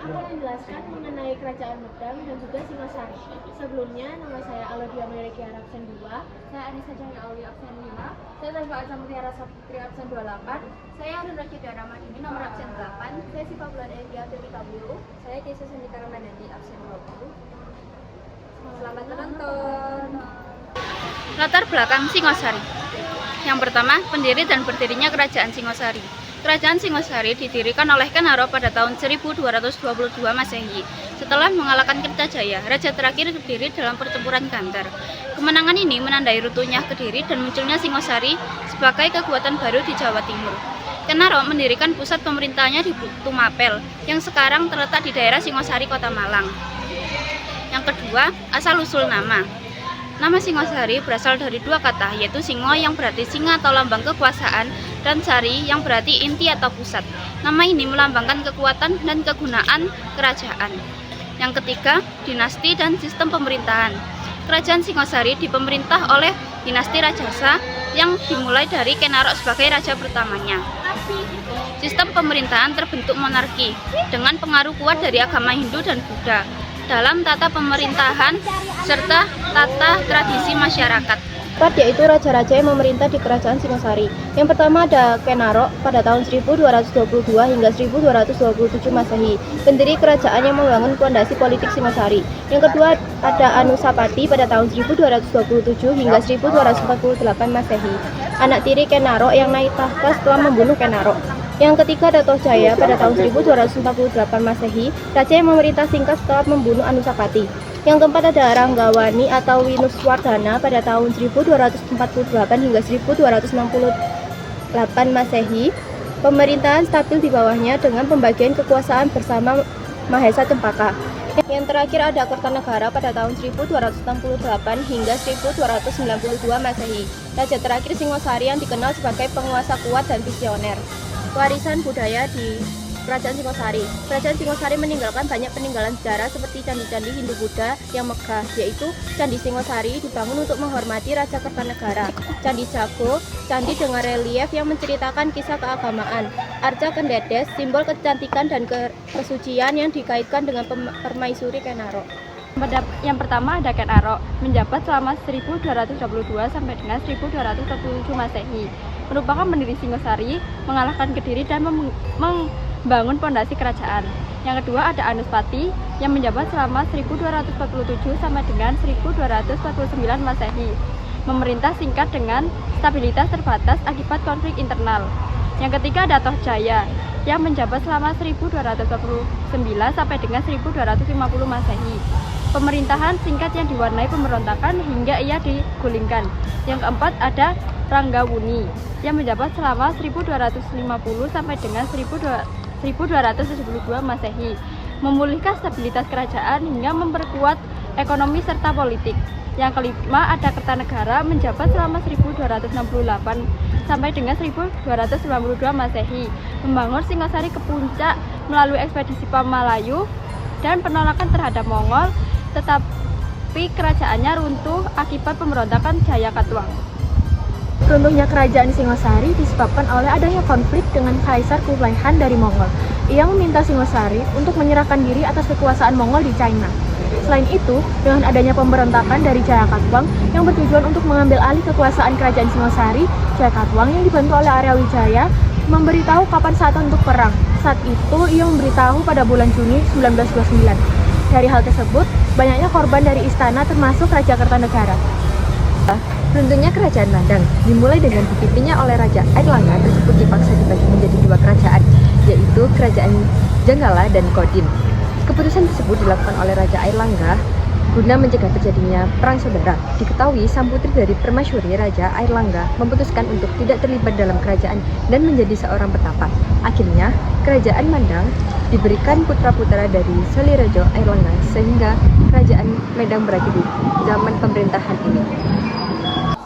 akan menjelaskan mengenai Kerajaan Medang dan juga Singosari. Sebelumnya, nama saya Alodia Meleki absen 2, saya Anissa Cahaya Auli absen 5, saya Taifa Azam Mutiara Saputri absen 28, saya Arun Rakida Ramadini nomor absen 8, saya Siva Bulan Edia absen 30, saya Keisha Sandika Ramadhani absen 20. Selamat menonton. Latar belakang Singosari. Yang pertama, pendiri dan berdirinya Kerajaan Singosari. Kerajaan Singosari didirikan oleh Ken Arok pada tahun 1222 Masehi. Setelah mengalahkan Kertajaya, raja terakhir Kediri dalam pertempuran Gantar. Kemenangan ini menandai runtuhnya Kediri dan munculnya Singosari sebagai kekuatan baru di Jawa Timur. Ken Arok mendirikan pusat pemerintahnya di Tumapel, yang sekarang terletak di daerah Singosari, Kota Malang. Yang kedua, asal-usul nama. Nama Singosari berasal dari dua kata, yaitu singo yang berarti singa atau lambang kekuasaan, dan sari yang berarti inti atau pusat. Nama ini melambangkan kekuatan dan kegunaan kerajaan. Yang ketiga, dinasti dan sistem pemerintahan. Kerajaan Singosari dipemerintah oleh dinasti Rajasa yang dimulai dari Ken Arok sebagai raja pertamanya. Sistem pemerintahan terbentuk monarki dengan pengaruh kuat dari agama Hindu dan Buddha dalam tata pemerintahan serta tata tradisi masyarakat. Yaitu raja-raja yang memerintah di Kerajaan Singosari. Yang pertama ada Ken Arok pada tahun 1222 hingga 1227 Masehi, pendiri kerajaan yang membangun fondasi politik Singosari. Yang kedua ada Anusapati pada tahun 1227 hingga 1248 Masehi, anak tiri Ken Arok yang naik tahta setelah membunuh Ken Arok. Yang ketiga ada Tohjaya pada tahun 1248 Masehi, raja yang memerintah singkat setelah membunuh Anusapati. Yang keempat ada Ranggawani atau Winuswardhana pada tahun 1248 hingga 1268 Masehi. Pemerintahan stabil di bawahnya dengan pembagian kekuasaan bersama Mahesa Cempaka. Yang terakhir ada Kertanegara pada tahun 1268 hingga 1292 Masehi. Raja terakhir Singosari yang dikenal sebagai penguasa kuat dan visioner. Warisan budaya di Kerajaan Singosari. Kerajaan Singosari meninggalkan banyak peninggalan sejarah seperti candi-candi Hindu-Buddha yang megah, yaitu Candi Singosari dibangun untuk menghormati Raja Kertanegara, Candi Jago, candi dengan relief yang menceritakan kisah keagamaan, Arca Kendedes, simbol kecantikan dan kesucian yang dikaitkan dengan permaisuri Ken Arok. Yang pertama ada Ken Arok, menjabat selama 1222 sampai dengan 1247 Masehi. Merupakan pendiri Singosari, mengalahkan Kediri dan membangun fondasi kerajaan. Yang kedua ada Anuspati yang menjabat selama 1247 sampai dengan 1249 Masehi. Memerintah singkat dengan stabilitas terbatas akibat konflik internal. Yang ketiga ada Tohjaya yang menjabat selama 1249 sampai dengan 1250 Masehi. Pemerintahan singkat yang diwarnai pemberontakan hingga ia digulingkan. Yang keempat ada Ranggawuni yang menjabat selama 1250 sampai dengan 1272 Masehi, memulihkan stabilitas kerajaan hingga memperkuat ekonomi serta politik. Yang kelima ada Kertanegara menjabat selama 1268 sampai dengan 1292 Masehi, membangun Singosari ke puncak melalui ekspedisi Pamalayu dan penolakan terhadap Mongol, tetapi kerajaannya runtuh akibat pemberontakan Jayakatwang. Runtuhnya kerajaan Singosari disebabkan oleh adanya konflik dengan Kaisar Kublai Khan dari Mongol. Ia meminta Singosari untuk menyerahkan diri atas kekuasaan Mongol di China. Selain itu, dengan adanya pemberontakan dari Jayakatwang yang bertujuan untuk mengambil alih kekuasaan kerajaan Singosari, Jayakatwang yang dibantu oleh Arya Wijaya memberitahu kapan saatnya untuk perang. Saat itu, ia memberitahu pada bulan Juni 1929. Dari hal tersebut, banyaknya korban dari istana termasuk Raja Kertanegara. Runtuhnya Kerajaan Mandang dimulai dengan dipimpinnya oleh Raja Airlangga tersebut dipaksa dibagi menjadi dua kerajaan, yaitu Kerajaan Jenggala dan Kodim. Keputusan tersebut dilakukan oleh Raja Airlangga guna mencegah terjadinya perang saudara. Diketahui sang putri dari permaisuri Raja Airlangga memutuskan untuk tidak terlibat dalam kerajaan dan menjadi seorang petapa. Akhirnya, Kerajaan Mandang diberikan putra-putra dari Selirejo Airlangga sehingga Kerajaan Medang berakhir di zaman pemerintahan ini.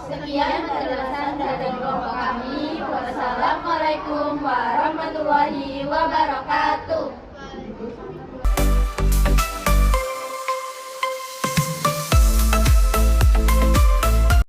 Sekian penjelasan dari kelompok kami. Wassalamualaikum warahmatullahi wabarakatuh.